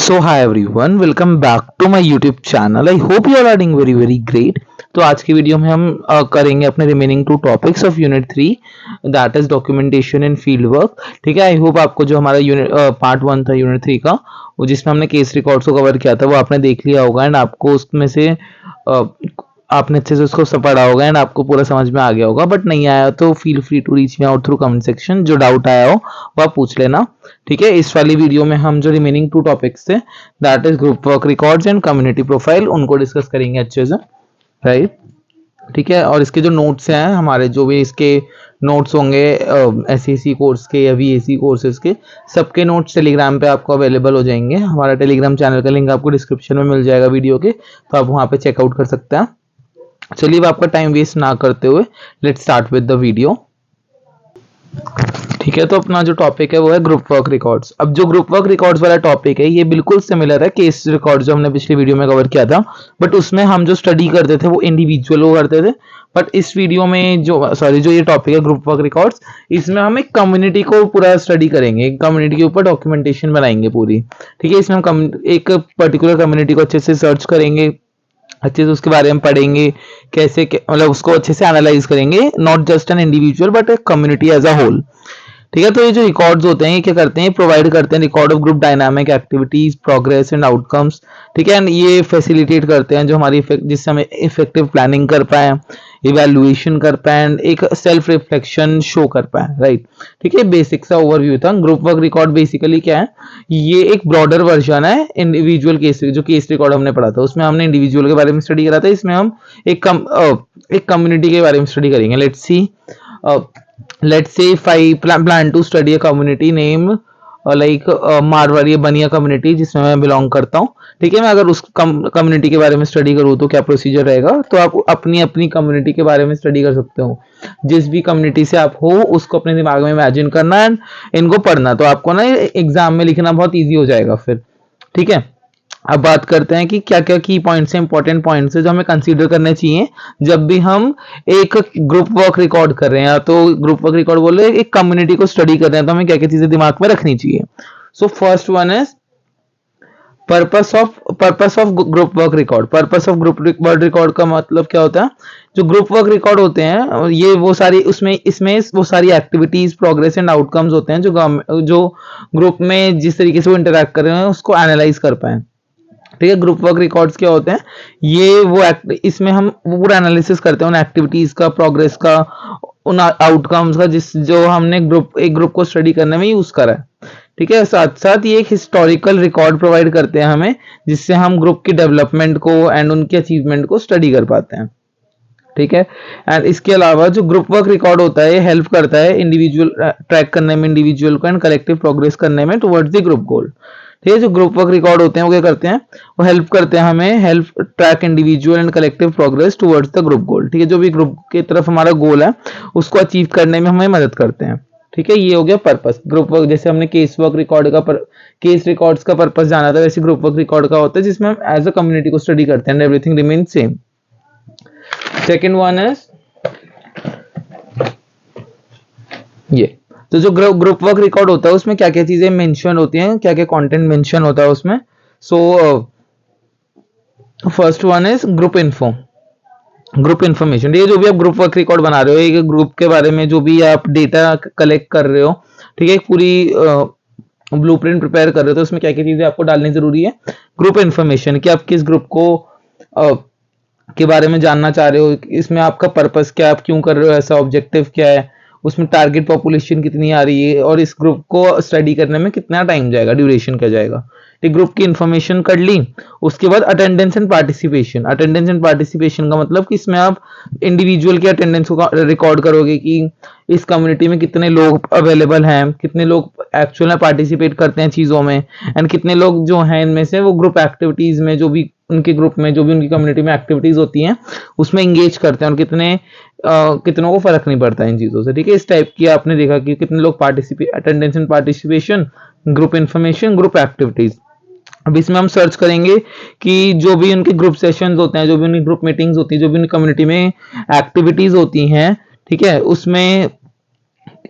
So hi everyone, welcome back to my YouTube channel. I hope you are are very great. तो आज की video में हम करेंगे अपने remaining two topics of unit 3, that is documentation and field work. ठीक है, I hope आपको जो हमारा यूनिट पार्ट 1 था यूनिट 3 का, वो जिसमें हमने केस रिकॉर्ड्स को कवर किया था, वो आपने देख लिया होगा एंड आपको उसमें से आपने अच्छे से उसको सब पढ़ा होगा एंड आपको पूरा समझ में आ गया होगा। बट नहीं आया तो feel free to reach me out through comment section. जो डाउट आया हो वो आप पूछ लेना। ठीक है, इस वाली वीडियो में हम जो रिमेनिंग टू टॉपिक्स थे, that is group work records and community profile, उनको डिस्कस करेंगे अच्छे से। राइट, ठीक है। और इसके जो नोट्स हैं, हमारे जो भी इसके नोट्स होंगे एसएसी कोर्स के या वीएसी कोर्सेज के, सबके नोट्स टेलीग्राम पे आपको अवेलेबल हो जाएंगे। हमारा टेलीग्राम चैनल का लिंक आपको डिस्क्रिप्शन में मिल जाएगा वीडियो के, तो आप वहाँ पे चेकआउट कर सकते हैं। चलिए, अब आपका टाइम वेस्ट ना करते हुए let's start with the video. ठीक है, तो अपना जो टॉपिक है वो है ग्रुप वर्क रिकॉर्ड्स। अब जो ग्रुप वर्क रिकॉर्ड्स वाला टॉपिक है, ये बिल्कुल सिमिलर है केस रिकॉर्ड जो हमने पिछली वीडियो में कवर किया था, बट उसमें हम जो स्टडी करते थे वो इंडिविजुअल वो करते थे। बट इस वीडियो में जो ये टॉपिक है ग्रुप वर्क रिकॉर्ड्स, इसमें हम एक कम्युनिटी को पूरा स्टडी करेंगे, एक कम्युनिटी के ऊपर डॉक्यूमेंटेशन बनाएंगे पूरी। ठीक है, इसमें हम एक पर्टिकुलर कम्युनिटी को अच्छे से सर्च करेंगे, अच्छे से उसके बारे में पढ़ेंगे, कैसे मतलब उसको अच्छे से एनालाइज करेंगे, not just an individual but a community as a whole. ठीक है, तो ये जो रिकॉर्ड्स होते हैं ये क्या करते हैं, प्रोवाइड करते हैं record of group dynamic activities, progress and outcomes. ठीक है, एंड ये फैसिलिटेट करते हैं जो हमारी जिससे हम इफेक्टिव प्लानिंग कर पाए, इवैल्यूएशन कर पाए एंड एक सेल्फ रिफ्लेक्शन शो कर पाए। राइट, ठीक है, बेसिक सा ओवरव्यू था। ग्रुप वर्क रिकॉर्ड बेसिकली क्या है, ये एक ब्रॉडर वर्जन है इंडिविजुअल केस। जो केस रिकॉर्ड हमने पढ़ा था उसमें हमने इंडिविजुअल के बारे में स्टडी करा था, इसमें हम एक कम्युनिटी के बारे में स्टडी करेंगे। Let's say if I plan to study a community name like Marwari बनिया कम्युनिटी जिसमें मैं बिलोंग करता हूँ। ठीक है, मैं अगर उस कम्युनिटी के बारे में स्टडी करूँ तो क्या प्रोसीजर रहेगा, तो आप अपनी अपनी कम्युनिटी के बारे में स्टडी कर सकते हो। जिस भी कम्युनिटी से आप हो उसको अपने दिमाग में इमेजिन करना एंड इनको पढ़ना, तो आपको ना एग्जाम में लिखना बहुत ईजी हो जाएगा फिर। ठीक है, अब बात करते हैं कि क्या क्या की पॉइंट्स हैं, इंपॉर्टेंट पॉइंट्स हैं जो हमें कंसीडर करने चाहिए जब भी हम एक ग्रुप वर्क रिकॉर्ड कर रहे हैं। तो ग्रुप वर्क रिकॉर्ड बोले एक कम्युनिटी को स्टडी कर रहे हैं, तो हमें क्या क्या चीजें दिमाग में रखनी चाहिए। So first one is purpose of group work record. Purpose of group work record का मतलब क्या होता है, जो ग्रुप वर्क रिकॉर्ड होते हैं ये वो सारी इसमें वो सारी एक्टिविटीज, प्रोग्रेस एंड आउटकम्स होते हैं जो ग्रुप में जिस तरीके से वो इंटरेक्ट कर रहे हैं उसको एनालाइज कर पाए। ठीक है, ग्रुप वर्क रिकॉर्ड्स क्या होते हैं, ये वो इसमें हम पूरा एनालिसिस करते हैं उन एक्टिविटीज का, प्रोग्रेस का, उन आउटकम्स का जो हमने एक ग्रुप को स्टडी करने में यूज करा है। ठीक है, साथ साथ ये एक हिस्टोरिकल रिकॉर्ड प्रोवाइड करते हैं हमें, जिससे हम ग्रुप की डेवलपमेंट को एंड उनके अचीवमेंट को स्टडी कर पाते हैं। ठीक है, एंड इसके अलावा जो ग्रुप वर्क रिकॉर्ड होता है ये हेल्प करता है इंडिविजुअल ट्रैक करने में इंडिविजुअल को एंड कलेक्टिव प्रोग्रेस करने में टुवर्ड्स द ग्रुप गोल। ठीक है, जो ग्रुप वर्क रिकॉर्ड होते हैं वो क्या करते हैं, वो हेल्प करते हैं हमें help track individual and collective progress towards the group गोल। ठीक है, जो भी ग्रुप की तरफ हमारा गोल है उसको अचीव करने में हमें मदद करते हैं। ठीक है, ये हो गया पर्पस ग्रुप वर्क। जैसे हमने केस वर्क रिकॉर्ड का केस रिकॉर्ड्स का पर्पस जाना था, वैसे ग्रुप वर्क रिकॉर्ड का होता है जिसमें हम एज अ कम्युनिटी को स्टडी करते हैं and everything remain same. Second one is ये, तो जो ग्रुप वर्क रिकॉर्ड होता है उसमें क्या क्या चीजें मेंशन होती हैं, क्या क्या कंटेंट मेंशन होता है उसमें। So first one is group info, group information. ये जो भी आप ग्रुप वर्क रिकॉर्ड बना रहे हो, एक ग्रुप के बारे में जो भी आप डेटा कलेक्ट कर रहे हो, ठीक है, एक पूरी ब्लूप्रिंट प्रिपेयर कर रहे हो, तो उसमें क्या क्या चीजें आपको डालनी जरूरी है। ग्रुप इन्फॉर्मेशन कि आप किस ग्रुप को के बारे में जानना चाह रहे हो, इसमें आपका पर्पस क्या है, आप क्यों कर रहे हो, ऐसा ऑब्जेक्टिव क्या है, उसमें टारगेट पॉपुलेशन कितनी आ रही है और इस ग्रुप को स्टडी करने में कितना टाइम जाएगा, ड्यूरेशन क्या जाएगा। एक ग्रुप की इंफॉर्मेशन कर ली। उसके बाद attendance and participation. Attendance and participation का मतलब कि इसमें आप इंडिविजुअल की अटेंडेंस को रिकॉर्ड करोगे कि इस कम्युनिटी में कितने लोग अवेलेबल हैं, कितने लोग एक्चुअल में पार्टिसिपेट करते हैं चीजों में, एंड कितने लोग जो हैं इनमें से वो ग्रुप एक्टिविटीज में जो भी उनके ग्रुप में जो भी उनकी कम्युनिटी में एक्टिविटीज होती हैं उसमें इंगेज करते हैं और कितनों को फर्क नहीं पड़ता इन चीजों से। ठीक है, इस टाइप की आपने देखा कि कितने लोग participate, attendance and participation, group information, group activities. अब इसमें हम सर्च करेंगे कि जो भी उनके ग्रुप सेशंस होते हैं, जो भी उनकी ग्रुप मीटिंग्स होती है, जो भी उनकी कम्युनिटी में एक्टिविटीज होती हैं, ठीक है, उसमें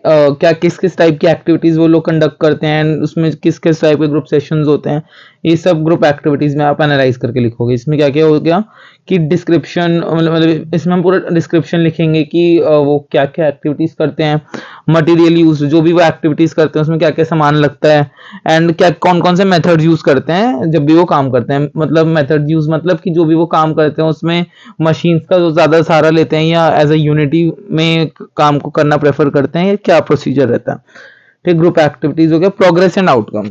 क्या किस किस टाइप की एक्टिविटीज वो लोग कंडक्ट करते हैं, उसमें किस किस टाइप के ग्रुप सेशंस होते हैं, ये सब ग्रुप एक्टिविटीज में आप एनालाइज करके लिखोगे। इसमें क्या क्या हो गया कि डिस्क्रिप्शन, मतलब इसमें हम पूरा डिस्क्रिप्शन लिखेंगे कि वो क्या क्या एक्टिविटीज करते हैं, मटेरियल यूज, जो भी वो एक्टिविटीज करते हैं उसमें क्या क्या सामान लगता है, एंड क्या कौन कौन से मेथड यूज करते हैं जब भी वो काम करते हैं। मतलब मेथड यूज मतलब कि जो भी वो काम करते हैं उसमें मशीन्स का जो ज्यादा सहारा लेते हैं या एज अ यूनिटी में काम को करना प्रेफर करते हैं, क्या प्रोसीजर रहता है। ठीक, ग्रुप एक्टिविटीज हो गया। Progress and outcome,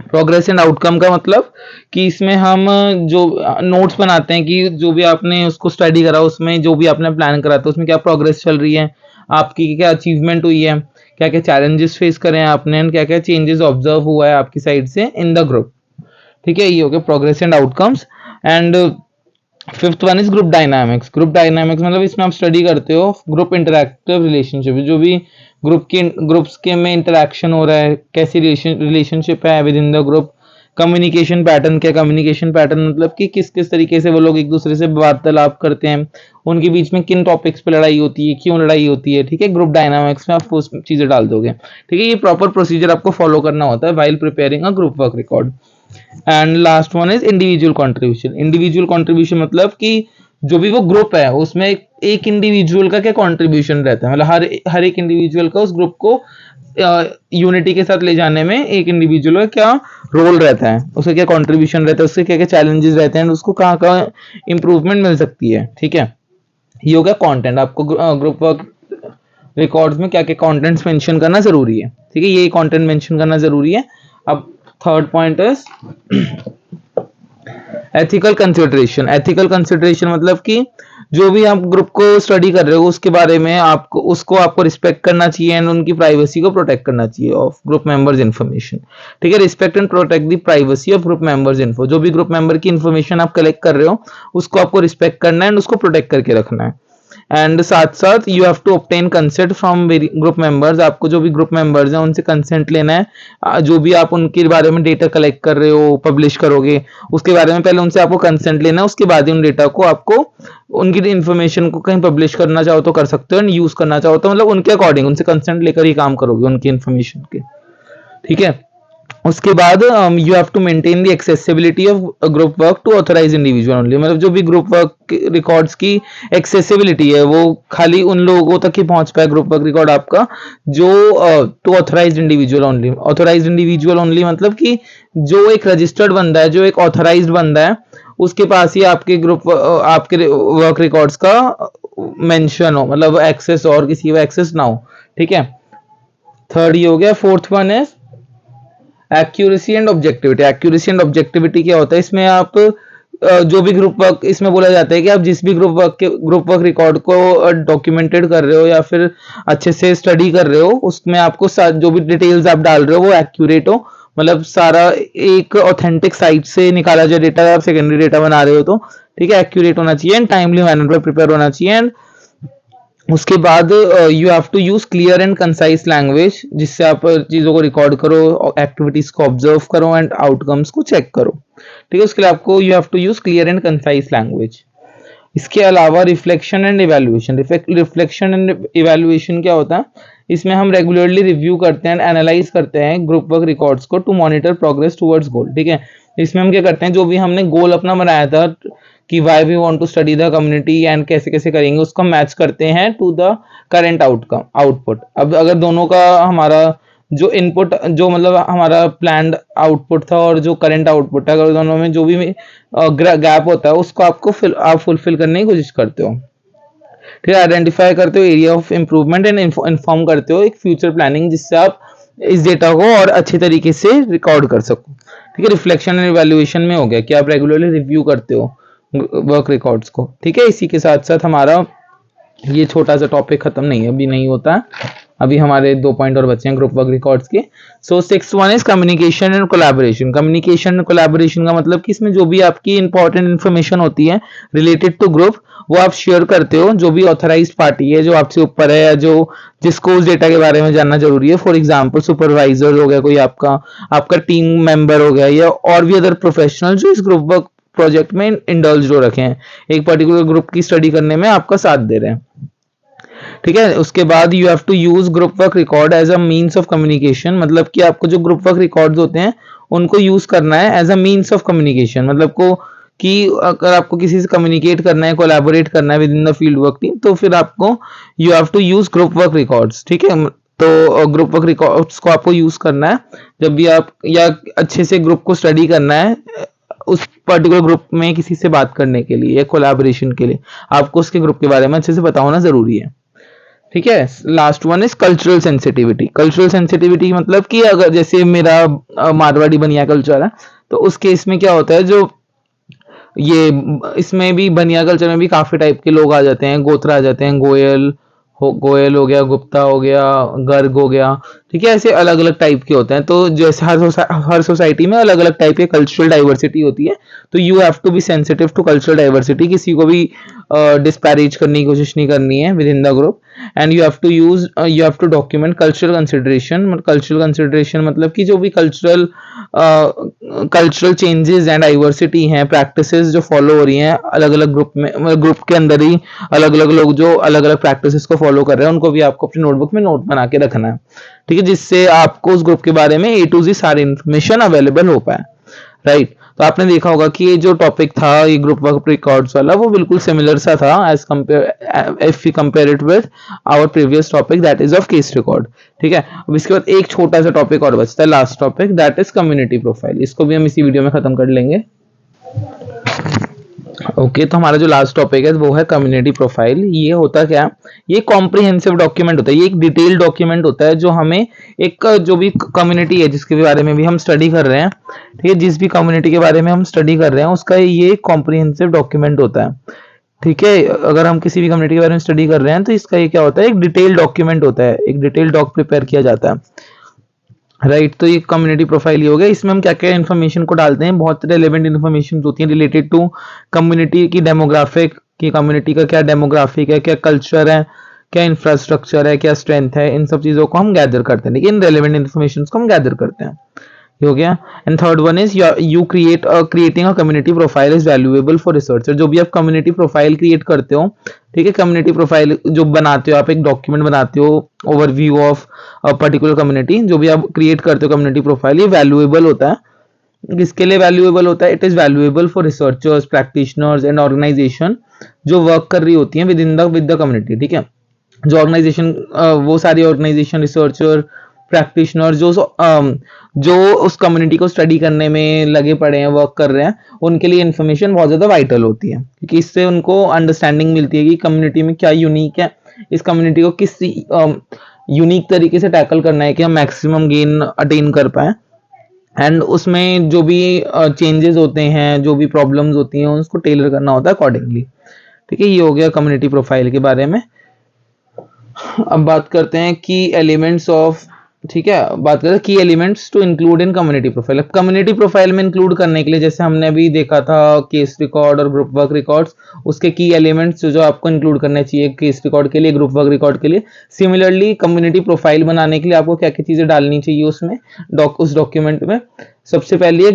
progress and outcome का मतलब कि इसमें हम जो नोट्स बनाते हैं कि जो भी आपने उसको स्टडी करा, उसमें जो भी आपने प्लान करा था उसमें क्या प्रोग्रेस चल रही है, आपकी क्या अचीवमेंट हुई है, क्या क्या चैलेंजेस फेस करे हैं आपने, क्या क्या चेंजेस ऑब्जर्व हुआ है आपकी साइड से इन द ग्रुप। ठीक है, ये हो गया progress and outcomes. And fifth one is group dynamics. Group dynamics मतलब इसमें आप स्टडी करते हो ग्रुप इंटरैक्टिव रिलेशनशिप, जो भी ग्रुप्स के में इंटरेक्शन हो रहा है, कैसी रिलेशनशिप है within the group. Communication pattern, क्या कम्युनिकेशन पैटर्न मतलब कि किस किस तरीके से वो लोग एक दूसरे से वार्तालाप करते हैं, उनके बीच में किन टॉपिक्स पे लड़ाई होती है, क्यों लड़ाई होती है। ठीक है, ग्रुप डायनामिक्स में आप वो चीजें डाल दोगे। ठीक है, ये प्रॉपर प्रोसीजर आपको फॉलो करना होता है while preparing a group work record. And last one is individual contribution. Individual contribution मतलब कि जो भी वो ग्रुप है उसमें एक इंडिविजुअल का क्या कंट्रीब्यूशन रहता है, मतलब हर एक इंडिविजुअल का उस ग्रुप को यूनिटी के साथ ले जाने में एक इंडिविजुअल का क्या रोल रहता है, उसका क्या कंट्रीब्यूशन रहता है, उसके क्या क्या चैलेंजेस रहते हैं, उसको कहाँ कहाँ इंप्रूवमेंट मिल सकती है। ठीक है, ये हो गया कंटेंट। आपको ग्रुप वर्क रिकॉर्ड्स में क्या क्या कंटेंट्स मेंशन करना जरूरी है। ठीक है, ये कंटेंट मेंशन करना जरूरी है। अब third point is ethical consideration. Ethical consideration मतलब कि जो भी आप ग्रुप को स्टडी कर रहे हो उसके बारे में आपको रिस्पेक्ट करना चाहिए एंड उनकी प्राइवेसी को प्रोटेक्ट करना चाहिए ऑफ ग्रुप मेंबर्स इन्फॉर्मेशन। ठीक है, respect and protect the privacy of group members info. जो भी ग्रुप मेंबर की इन्फॉर्मेशन आप कलेक्ट कर रहे हो उसको आपको रिस्पेक्ट करना है एंड उसको प्रोटेक्ट करके रखना है। एंड साथ साथ you have to obtain consent from group members. आपको जो भी ग्रुप मेंबर्स हैं उनसे कंसेंट लेना है। जो भी आप उनके बारे में डेटा कलेक्ट कर रहे हो, पब्लिश करोगे, उसके बारे में पहले उनसे आपको कंसेंट लेना है, उसके बाद ही उन डेटा को आपको उनकी इन्फॉर्मेशन को कहीं पब्लिश करना चाहो तो कर सकते हो एंड यूज करना चाहो तो मतलब उनके अकॉर्डिंग उनसे कंसेंट लेकर ही काम करोगे उनकी इन्फॉर्मेशन के। ठीक है, उसके बाद you have to maintain the accessibility of group work to authorise individual only. मतलब जो भी ग्रुप वर्क रिकॉर्ड्स की एक्सेसिबिलिटी है वो खाली उन लोगों तक ही पहुंच पाए ग्रुप वर्क रिकॉर्ड आपका जो to authorise individual only. Authorise individual only मतलब कि जो एक रजिस्टर्ड बंदा है, जो एक ऑथराइज्ड बंदा है, उसके पास ही आपके आपके वर्क रिकॉर्ड्स का मेंशन हो, मतलब एक्सेस और किसी का एक्सेस ना हो। ठीक है, थर्ड ये हो गया। फोर्थ वन है accuracy and objectivity. Accuracy and objectivity क्या होता है, इसमें आप जो भी ग्रुप वर्क, इसमें बोला जाता है कि आप जिस भी ग्रुप वर्क रिकॉर्ड को डॉक्यूमेंटेड कर रहे हो या फिर अच्छे से स्टडी कर रहे हो उसमें आपको जो भी डिटेल्स आप डाल रहे हो वो एक्यूरेट हो, मतलब सारा एक ऑथेंटिक साइट से निकाला जाए डेटा, आप सेकेंडरी डेटा बना रहे हो तो ठीक है, एक्यूरेट होना चाहिए एंड टाइमली मैनर पर प्रिपेयर होना चाहिए। एंड उसके बाद you have to use clear and concise language, जिससे आप चीजों को रिकॉर्ड करो, एक्टिविटीज को ऑब्जर्व करो एंड आउटकम्स को चेक करो। ठीक है, उसके लिए आपको you have to use clear and concise language. इसके अलावा reflection and evaluation. Reflection and evaluation क्या होता है, इसमें हम रेगुलरली रिव्यू करते हैं, एनालाइज करते हैं ग्रुप वर्क रिकॉर्ड्स को टू मॉनिटर प्रोग्रेस टुवर्ड्स गोल। ठीक है, इसमें हम क्या करते हैं, जो भी हमने गोल अपना बनाया था कि why we want to study the community and कैसे कैसे करेंगे, उसको मैच करते हैं to the current outcome output. अब अगर दोनों का हमारा जो इनपुट, जो मतलब हमारा प्लान्ड आउटपुट था और जो करंट आउटपुट है, अगर दोनों में जो भी गैप होता है उसको आप फुलफिल करने की कोशिश करते हो। ठीक है, आइडेंटिफाई करते हो area of improvement and inform करते हो एक फ्यूचर प्लानिंग, जिससे आप इस डेटा को और अच्छे तरीके से रिकॉर्ड कर सको। ठीक है, रिफ्लेक्शन एंड इवैल्यूएशन में हो गया कि आप रेगुलरली रिव्यू करते हो वर्क रिकॉर्ड्स को। ठीक है, इसी के साथ साथ हमारा ये छोटा सा टॉपिक खत्म नहीं है, अभी नहीं होता, अभी हमारे 2 पॉइंट और बचे हैं ग्रुप वर्क रिकॉर्ड्स के। सो 6 one is communication and collaboration. Communication and collaboration का मतलब कि इसमें जो भी आपकी इंपॉर्टेंट इन्फॉर्मेशन होती है रिलेटेड टू ग्रुप वो आप शेयर करते हो जो भी ऑथराइज्ड पार्टी है, जो आपसे ऊपर है या जो जिसको उस डेटा के बारे में जानना जरूरी है। फॉर एग्जाम्पल सुपरवाइजर हो गया कोई, आपका टीम मेंबर हो गया, या और भी अदर प्रोफेशनल जो इस ग्रुप वर्क प्रोजेक्ट में इंडल्ज हो रखे हैं, एक पर्टिकुलर ग्रुप की स्टडी करने में आपका साथ दे रहे हैं। ठीक है। उसके बाद you have to use group work record as a means of communication, मतलब कि आपको जो ग्रुप वर्क रिकॉर्ड्स होते हैं उनको यूज करना है as a means of communication, मतलब को कि अगर आपको किसी से कम्युनिकेट करना है, कोलैबोरेट करना है within the field work team, तो फिर आपको you have to use group work records. ठीक है, तो ग्रुप वर्क रिकॉर्ड्स को आपको यूज करना है जब भी आप या अच्छे से ग्रुप को स्टडी करना है, उस पर्टिकुलर ग्रुप में किसी से बात करने के लिए या कोलैबोरेशन के लिए आपको उसके ग्रुप के बारे में अच्छे से पता होना जरूरी है। ठीक है। Last one is cultural sensitivity. Cultural sensitivity मतलब कि अगर जैसे मेरा मारवाड़ी बनिया कल्चर है, तो उस केस में क्या होता है, जो ये इसमें भी बनिया कल्चर में भी काफी टाइप के लोग आ जाते हैं, गोत्र आ जाते हैं, गोयल हो गया, गुप्ता हो गया, गर्ग हो गया। ठीक है, ऐसे अलग अलग टाइप के होते हैं। तो जैसे हर सोसाइटी में अलग अलग टाइप के कल्चरल डाइवर्सिटी होती है, तो you have to be sensitive to cultural diversity. किसी को भी डिस्पैरेज करने की कोशिश नहीं करनी है within the group. And you have to document cultural consideration. Cultural consideration मतलब कि जो भी कल्चरल चेंजेस एंड डाइवर्सिटी हैं, प्रैक्टिसेस जो फॉलो हो रही हैं अलग अलग ग्रुप में, ग्रुप के अंदर ही अलग अलग लोग जो अलग अलग प्रैक्टिसेस को फॉलो कर रहे हैं, उनको भी आपको अपनी नोटबुक में नोट बना के रखना है। ठीक है, जिससे आपको उस ग्रुप के बारे में A to Z सारी इंफॉर्मेशन अवेलेबल हो पाए। राइट। तो आपने देखा होगा कि ये जो टॉपिक था, ये ग्रुप वर्क रिकॉर्ड्स वाला, वो बिल्कुल सिमिलर सा था as compare, if we compare it with our previous topic that is of case record. ठीक है, अब इसके बाद एक छोटा सा टॉपिक और बचता है, last topic, that is community profile. इसको भी हम इसी वीडियो में खत्म कर लेंगे। ओके, तो हमारा जो लास्ट टॉपिक है वो है कम्युनिटी प्रोफाइल। ये होता क्या है, ये कॉम्प्रिहेंसिव डॉक्यूमेंट होता है, ये एक डिटेल डॉक्यूमेंट होता है जो हमें एक जो भी कम्युनिटी है जिसके बारे में भी हम स्टडी कर रहे हैं, ठीक है, जिस भी कम्युनिटी के बारे में हम स्टडी कर रहे हैं उसका ये कॉम्प्रिहेंसिव डॉक्यूमेंट होता है। ठीक है, अगर हम किसी भी कम्युनिटी के बारे में स्टडी कर रहे हैं तो इसका ये क्या होता है, एक डिटेल डॉक्यूमेंट होता है, एक डिटेल डॉक प्रिपेयर किया जाता है। राइट, तो ये कम्युनिटी प्रोफाइल ही हो गया। इसमें हम क्या क्या इन्फॉर्मेशन को डालते हैं, बहुत रेलेवेंट इन्फॉर्मेशन होती है रिलेटेड टू कम्युनिटी की डेमोग्राफिक, की कम्युनिटी का क्या डेमोग्राफिक है, क्या कल्चर है, क्या इंफ्रास्ट्रक्चर है, क्या स्ट्रेंथ है, इन सब चीजों को हम गैदर करते हैं। इन रेलेवेंट इन्फॉर्मेशन को हम गैदर करते हैं। ये हो गया। And third one is you creating a community profile is valuable for researcher. जो भी आप कम्युनिटी प्रोफाइल क्रिएट करते हो, ठीक है, कम्युनिटी प्रोफाइल जो बनाते हो आप, एक डॉक्यूमेंट बनाते हो overview of a particular community, जो भी आप क्रिएट करते हो कम्युनिटी प्रोफाइल, ये वैल्यूएबल होता है। किसके लिए वैल्यूएबल होता है? It is valuable for researchers, practitioners and organisation जो वर्क कर रही होती हैं विद द कम्युनिटी। ठीक है, जो ऑर्गेनाइजेशन, वो सारी ऑर्गेनाइजेशन, रिसर्चर, प्रैक्टिशनर जो उस कम्युनिटी को स्टडी करने में लगे पड़े हैं, वर्क कर रहे हैं, उनके लिए इन्फॉर्मेशन बहुत ज़्यादा वाइटल होती है, क्योंकि इससे उनको अंडरस्टैंडिंग मिलती है कि कम्युनिटी में क्या यूनिक है, इस कम्युनिटी को किस यूनिक तरीके से टैकल करना है कि हम मैक्सिमम गेन अटेन कर पाए। एंड उसमें जो भी चेंजेस होते हैं, जो भी प्रॉब्लम्स होती हैं, उसको टेलर करना होता है अकॉर्डिंगली। ठीक है, ये हो गया कम्युनिटी प्रोफाइल के बारे में। अब बात करते हैं की एलिमेंट्स ऑफ, ठीक है, बात करते हैं key elements to include in community profile. Community profile में इंक्लूड करने के लिए, जैसे हमने अभी देखा था केस रिकॉर्ड और ग्रुप वर्क रिकॉर्ड्स, उसके की एलिमेंट्स जो आपको इंक्लूड करने चाहिए केस रिकॉर्ड के लिए, ग्रुप वर्क रिकॉर्ड के लिए। सिमिलरली कम्युनिटी प्रोफाइल बनाने के लिए आपको क्या क्या चीजें डालनी चाहिए उसमें, उस डॉक्यूमेंट में। सबसे पहले है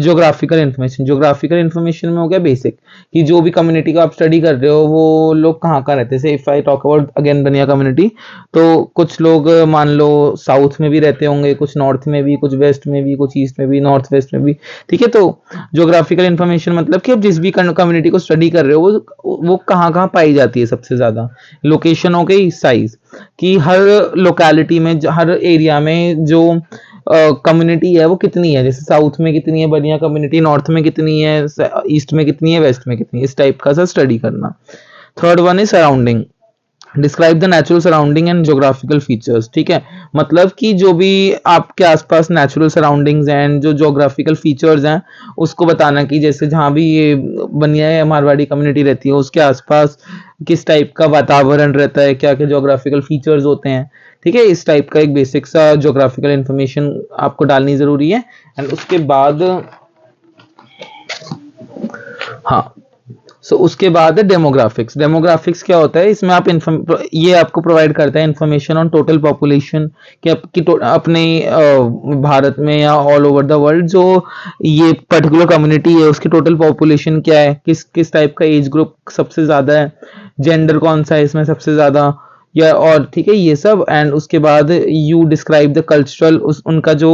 ज्योग्राफिकल इन्फॉर्मेशन। ज्योग्राफिकल इन्फॉर्मेशन में हो गया बेसिक, कि जो भी कम्युनिटी का आप स्टडी कर रहे हो वो लोग कहाँ का रहते हैं। से if I talk about again बनिया कम्युनिटी, तो कुछ लोग मान लो साउथ में भी रहते होंगे, कुछ नॉर्थ में भी, कुछ वेस्ट में भी, कुछ ईस्ट में भी, नॉर्थ वेस्ट में भी। ठीक है, तो ज्योग्राफिकल इन्फॉर्मेशन मतलब कि आप जिस भी कम्युनिटी को स्टडी कर रहे हो वो कहाँ कहाँ पाई जाती है सबसे ज्यादा। लोकेशन हो गई, साइज, कि हर लोकेलिटी में, हर एरिया में जो कम्युनिटी है वो कितनी है, जैसे साउथ में कितनी है बनिया कम्युनिटी, नॉर्थ में कितनी है, ईस्ट में कितनी है, वेस्ट में कितनी है, इस टाइप का सा स्टडी करना। Third one is surrounding. Describe the natural surrounding and geographical features. ठीक है, मतलब कि जो भी आपके आसपास नेचुरल सराउंडिंग्स एंड जो ज्योग्राफिकल फीचर्स हैं उसको बताना, कि जैसे जहाँ भी ये बनिया है मारवाड़ी कम्युनिटी रहती है उसके आसपास किस टाइप का वातावरण रहता है, क्या क्या ज्योग्राफिकल फीचर्स होते हैं। ठीक है, इस टाइप का एक बेसिक सा ज्योग्राफिकल इंफॉर्मेशन आपको डालनी जरूरी है। एंड उसके बाद, हाँ, उसके बाद है डेमोग्राफिक्स। डेमोग्राफिक्स क्या होता है, इसमें आप ये आपको प्रोवाइड करता है इंफॉर्मेशन ऑन टोटल पॉपुलेशन, कि आपकी अपने भारत में या ऑल ओवर द वर्ल्ड जो ये पर्टिकुलर कम्युनिटी है उसकी टोटल पॉपुलेशन क्या है, किस किस टाइप का एज ग्रुप सबसे ज्यादा है, जेंडर कौन सा है इसमें सबसे ज्यादा, या और ठीक है ये सब। एंड उसके बाद यू डिस्क्राइब द कल्चरल, उनका जो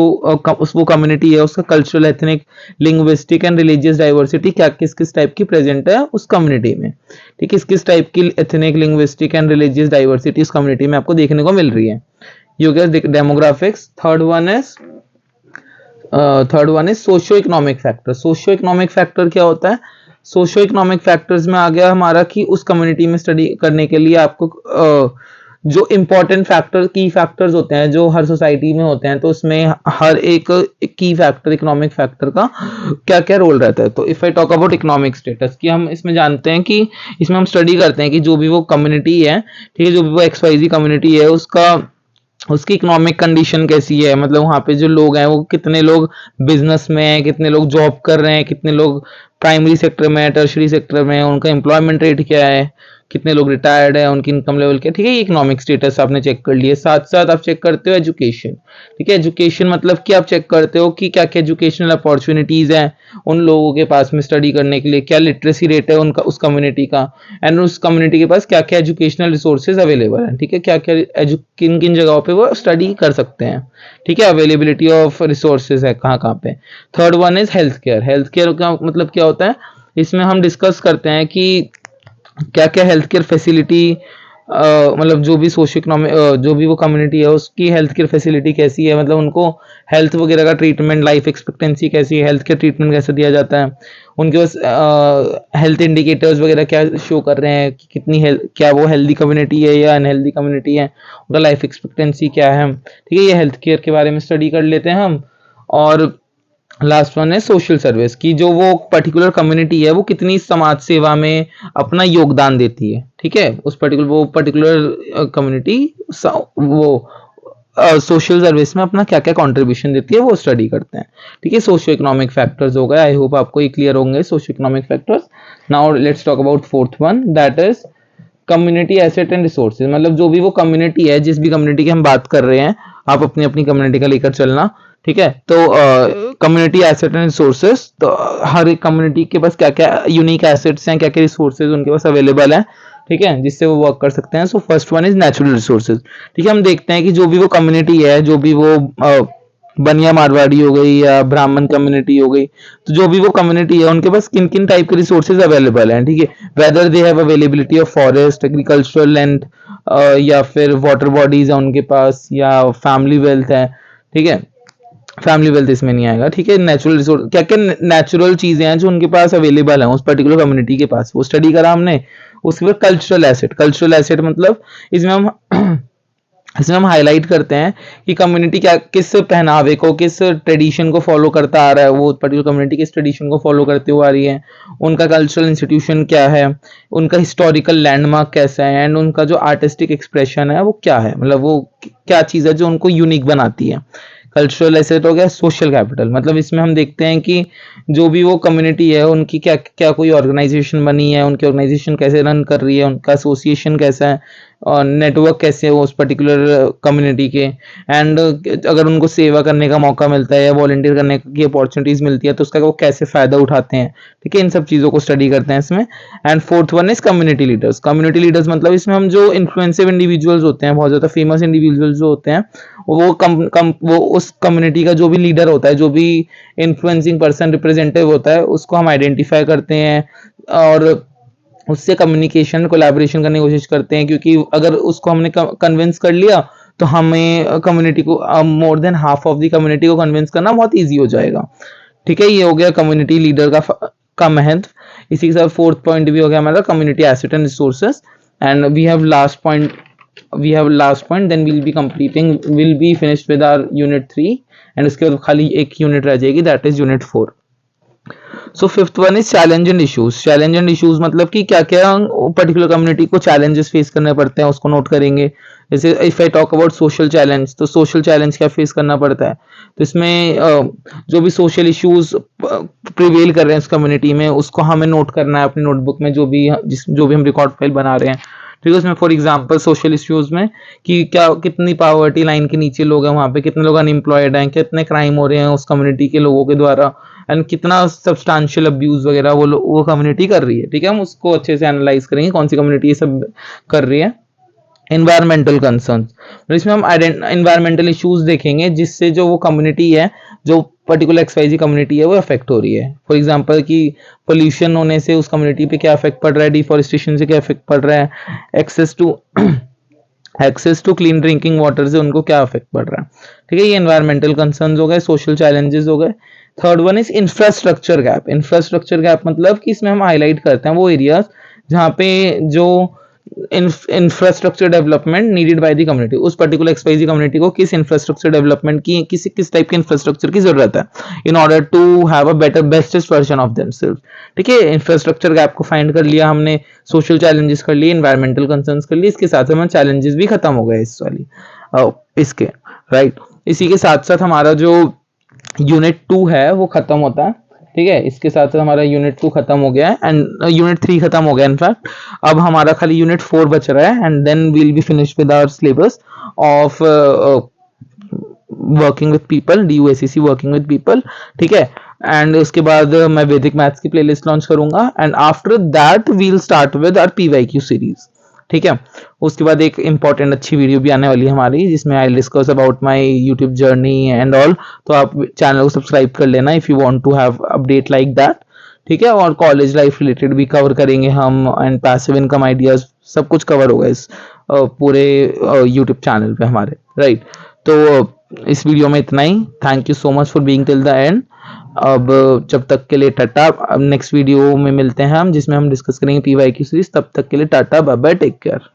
उस वो कम्युनिटी है उसका cultural, ethnic, linguistic and religious diversity क्या किस किस टाइप की प्रेजेंट है उस कम्युनिटी में। ठीक है, किस किस टाइप की ethnic, linguistic and religious diversity उस कम्युनिटी में आपको देखने को मिल रही है। You guess demographics. Third one is socio economic factor. Socio economic factor क्या होता है? सोशियो इकोनॉमिक फैक्टर्स में आ गया हमारा कि उस कम्युनिटी में स्टडी करने के लिए आपको जो इंपॉर्टेंट फैक्टर, की फैक्टर्स होते हैं जो हर सोसाइटी में होते हैं, तो उसमें हर एक की फैक्टर, इकोनॉमिक फैक्टर का क्या क्या रोल रहता है। तो if I talk about economic status की, हम इसमें जानते हैं कि इसमें हम स्टडी करते हैं कि जो भी वो कम्युनिटी है, ठीक है, जो भी वो XYZ कम्युनिटी है उसका, उसकी इकोनॉमिक कंडीशन कैसी है, मतलब वहाँ पे जो लोग हैं वो कितने लोग बिजनेस में हैं, कितने लोग जॉब कर रहे हैं, कितने लोग प्राइमरी सेक्टर में, टर्शरी सेक्टर में, उनका एम्प्लॉयमेंट रेट क्या है, कितने लोग रिटायर्ड है, उनकी इनकम लेवल क्या है। ठीक है, ये इकोनॉमिक स्टेटस आपने चेक कर लिए। साथ साथ आप चेक करते हो एजुकेशन। ठीक है, एजुकेशन मतलब कि आप चेक करते हो कि क्या क्या एजुकेशनल अपॉर्चुनिटीज हैं उन लोगों के पास में स्टडी करने के लिए, क्या लिटरेसी रेट है उनका, उस कम्युनिटी का, एंड उस कम्युनिटी के पास क्या क्या एजुकेशनल रिसोर्सेज अवेलेबल हैं। ठीक है, क्या क्या किन किन जगहों पे वो स्टडी कर सकते हैं। ठीक है, अवेलेबिलिटी ऑफ रिसोर्सेज है कहाँ कहाँ पे। Third one is health care. Health care का मतलब क्या होता है? इसमें हम डिस्कस करते हैं कि क्या क्या हेल्थ केयर फैसिलिटी, मतलब जो भी सोशो इकोनॉमिक, जो भी वो कम्युनिटी है उसकी हेल्थ केयर फैसिलिटी कैसी है, मतलब उनको हेल्थ वगैरह का ट्रीटमेंट, लाइफ एक्सपेक्टेंसी कैसी है, हेल्थ केयर ट्रीटमेंट कैसे दिया जाता है, उनके पास हेल्थ इंडिकेटर्स वगैरह क्या शो कर रहे हैं कि कितनी हेल्थ, क्या वो हेल्दी कम्युनिटी है या अनहेल्दी कम्युनिटी है, उनका लाइफ एक्सपेक्टेंसी क्या है। ठीक है, ये हेल्थ केयर के बारे में स्टडी कर लेते हैं हम। और लास्ट वन है सोशल सर्विस की, जो वो पर्टिकुलर कम्युनिटी है वो कितनी समाज सेवा में अपना योगदान देती है। ठीक है, उस पर्टिकुलर कम्युनिटी वो सोशल सर्विस में अपना क्या क्या कंट्रीब्यूशन देती है वो स्टडी करते हैं। ठीक है, सोशियो इकोनॉमिक फैक्टर्स हो गए। आई होप आपको ये क्लियर होंगे socio economic factors. Now let's talk about fourth one, that is community asset and resources. मतलब जो भी वो कम्युनिटी है, जिस भी कम्युनिटी की हम बात कर रहे हैं, आप अपनी अपनी कम्युनिटी का लेकर चलना। ठीक है, तो कम्युनिटी एसेट एंड रिसोर्सेज, तो हर एक कम्युनिटी के पास क्या क्या यूनिक एसेट्स हैं, क्या क्या रिसोर्सेज उनके पास अवेलेबल हैं, ठीक है, जिससे वो वर्क कर सकते हैं। So first one is natural resources. ठीक है, हम देखते हैं कि जो भी वो कम्युनिटी है, जो भी वो बनिया मारवाड़ी हो गई या ब्राह्मण कम्युनिटी हो गई, तो जो भी वो कम्युनिटी है उनके पास किन किन टाइप के रिसोर्सेज अवेलेबल हैं। ठीक है, whether they have availability of forest, agricultural land, या फिर वाटर बॉडीज है उनके पास, या फैमिली वेल्थ है। ठीक है, फैमिली वेल्थ इसमें नहीं आएगा। ठीक है, नेचुरल रिसोर्स, क्या क्या नेचुरल चीजें हैं जो उनके पास अवेलेबल हैं उस पर्टिकुलर कम्युनिटी के पास, वो स्टडी करा हमने। उसके बाद कल्चरल एसेट। कल्चरल एसेट मतलब इसमें हम इसमें हम हाईलाइट करते हैं कि कम्युनिटी क्या, किस पहनावे को, किस ट्रेडिशन को फॉलो करता आ रहा है, वो पर्टिकुलर कम्युनिटी किस ट्रेडिशन को फॉलो करते हुए आ रही है, उनका कल्चरल इंस्टीट्यूशन क्या है, उनका हिस्टोरिकल लैंडमार्क कैसा है, एंड उनका जो आर्टिस्टिक एक्सप्रेशन है वो क्या है, मतलब वो क्या चीज़ है जो उनको यूनिक बनाती है। कल्चरल एसेट हो गया। सोशल कैपिटल मतलब इसमें हम देखते हैं कि जो भी वो कम्युनिटी है उनकी क्या क्या कोई ऑर्गेनाइजेशन बनी है, उनकी ऑर्गेनाइजेशन कैसे रन कर रही है, उनका एसोसिएशन कैसा है, और नेटवर्क कैसे है उस पर्टिकुलर कम्युनिटी के, एंड अगर उनको सेवा करने का मौका मिलता है या वॉलंटियर करने की अपॉर्चुनिटीज मिलती है तो उसका वो कैसे फायदा उठाते हैं। ठीक है, इन सब चीज़ों को स्टडी करते हैं इसमें। And fourth one is community leaders. Community leaders मतलब इसमें हम जो इन्फ्लुएंसिव इंडिविजुअल्स होते हैं, बहुत ज़्यादा फेमस इंडिविजुअल्स जो होते हैं, वो उस कम्युनिटी का जो भी लीडर होता है, जो भी इन्फ्लुएंसिंग पर्सन, रिप्रेजेंटेटिव होता है, उसको हम आइडेंटिफाई करते हैं और उससे कम्युनिकेशन, कोलैबोरेशन करने की कोशिश करते हैं, क्योंकि अगर उसको हमने कन्विंस कर लिया तो हमें कम्युनिटी को, more than half of the community को कन्विंस करना बहुत ईजी हो जाएगा। ठीक है, ये हो गया कम्युनिटी लीडर का महत्व। इसी के साथ फोर्थ पॉइंट भी हो गया हमारा community asset and resources. And we have last point then will be finished with our unit 3, and उसके बाद खाली एक यूनिट रह जाएगी, that is unit 4। So fifth one is challenge and issues. Challenge and issues मतलब कि क्या क्या पर्टिकुलर कम्युनिटी को चैलेंजेस फेस करने पड़ते हैं, उसको नोट करेंगे। जैसे if I talk about social challenge, तो सोशल चैलेंज क्या फेस करना पड़ता है, तो इसमें जो भी सोशल इश्यूज प्रिवेल कर रहे हैं इस कम्युनिटी में, उसको हमें नोट करना है अपनी नोटबुक में, जो भी हम रिकॉर्ड फाइल बना रहे हैं। ठीक है, उसमें फॉर एग्जांपल सोशल इश्यूज में कि क्या, कितनी पावर्टी लाइन के नीचे लोग हैं वहाँ पे, कितने लोग अनएम्प्लॉयड हैं, कितने क्राइम हो रहे हैं उस कम्युनिटी के लोगों के द्वारा, एंड कितना सब्सटेंशियल अब्यूज वगैरह वो कम्युनिटी कर रही है। ठीक है, हम उसको अच्छे से एनालाइज करेंगे कौन सी कम्युनिटी ये सब कर रही है। एनवायरमेंटल कंसर्न्स, इसमें हम एनवायरमेंटल इश्यूज देखेंगे जिससे जो वो कम्युनिटी है, जो पर्टिकुलर एक्सवाइजी कम्युनिटी है, वो अफेक्ट हो रही है। फॉर एग्जांपल कि पोल्यूशन होने से उस कम्युनिटी पे क्या इफेक्ट पड़ रहा है, डिफॉरेस्टेशन से क्या इफेक्ट पड़ रहा है, access to clean drinking water से उनको क्या इफेक्ट पड़ रहा है। ठीक है, ये एनवायरमेंटल कंसर्न्स हो गए, सोशल चैलेंजेस हो गए। Third one is infrastructure gap. Infrastructure gap मतलब कि इसमें हम हाईलाइट करते हैं वो एरियाज जहाँ पे जो infrastructure development needed by the community, उस पर्टिकुलर एक्सवाइजी कम्युनिटी को किस इंफ्रास्ट्रक्चर डेवलपमेंट की, किस टाइप के इंफ्रास्ट्रक्चर की जरूरत है in order to have a better bestest version of themself. ठीक है, इंफ्रास्ट्रक्चर गैप को फाइंड कर लिया हमने, सोशल चैलेंजेस कर लिए, एनवायरमेंटल कंसर्न्स कर लिए, इसके साथ हमारे चैलेंजेस भी खत्म हो गए इस वाली इसके राइट। इसी के साथ साथ हमारा जो यूनिट 2 है वो खत्म होता है। ठीक है, इसके साथ साथ हमारा यूनिट 2 खत्म हो गया है एंड यूनिट 3 खत्म हो गया इनफैक्ट। अब हमारा खाली यूनिट 4 बच रहा है and then we'll be finish with our syllabus of working with people, DUACC working with people. ठीक है, एंड उसके बाद मैं वैदिक मैथ्स की प्लेलिस्ट लॉन्च करूंगा and after that we'll start with our PYQ series. ठीक है, उसके बाद एक इंपॉर्टेंट अच्छी वीडियो भी आने वाली है हमारी जिसमें I discuss about my YouTube journey and all. तो आप चैनल को सब्सक्राइब कर लेना if you want to have update like that. ठीक है, और कॉलेज लाइफ रिलेटेड भी कवर करेंगे हम एंड पैसिव इनकम आइडियाज, सब कुछ कवर होगा इस पूरे यूट्यूब चैनल पे हमारे, राइट। तो इस वीडियो में इतना ही। Thank you so much for being till the end. अब जब तक के लिए टाटा, अब नेक्स्ट वीडियो में मिलते हैं हम जिसमें हम डिस्कस करेंगे PYQ सीरीज। तब तक के लिए tata, bye bye, take care.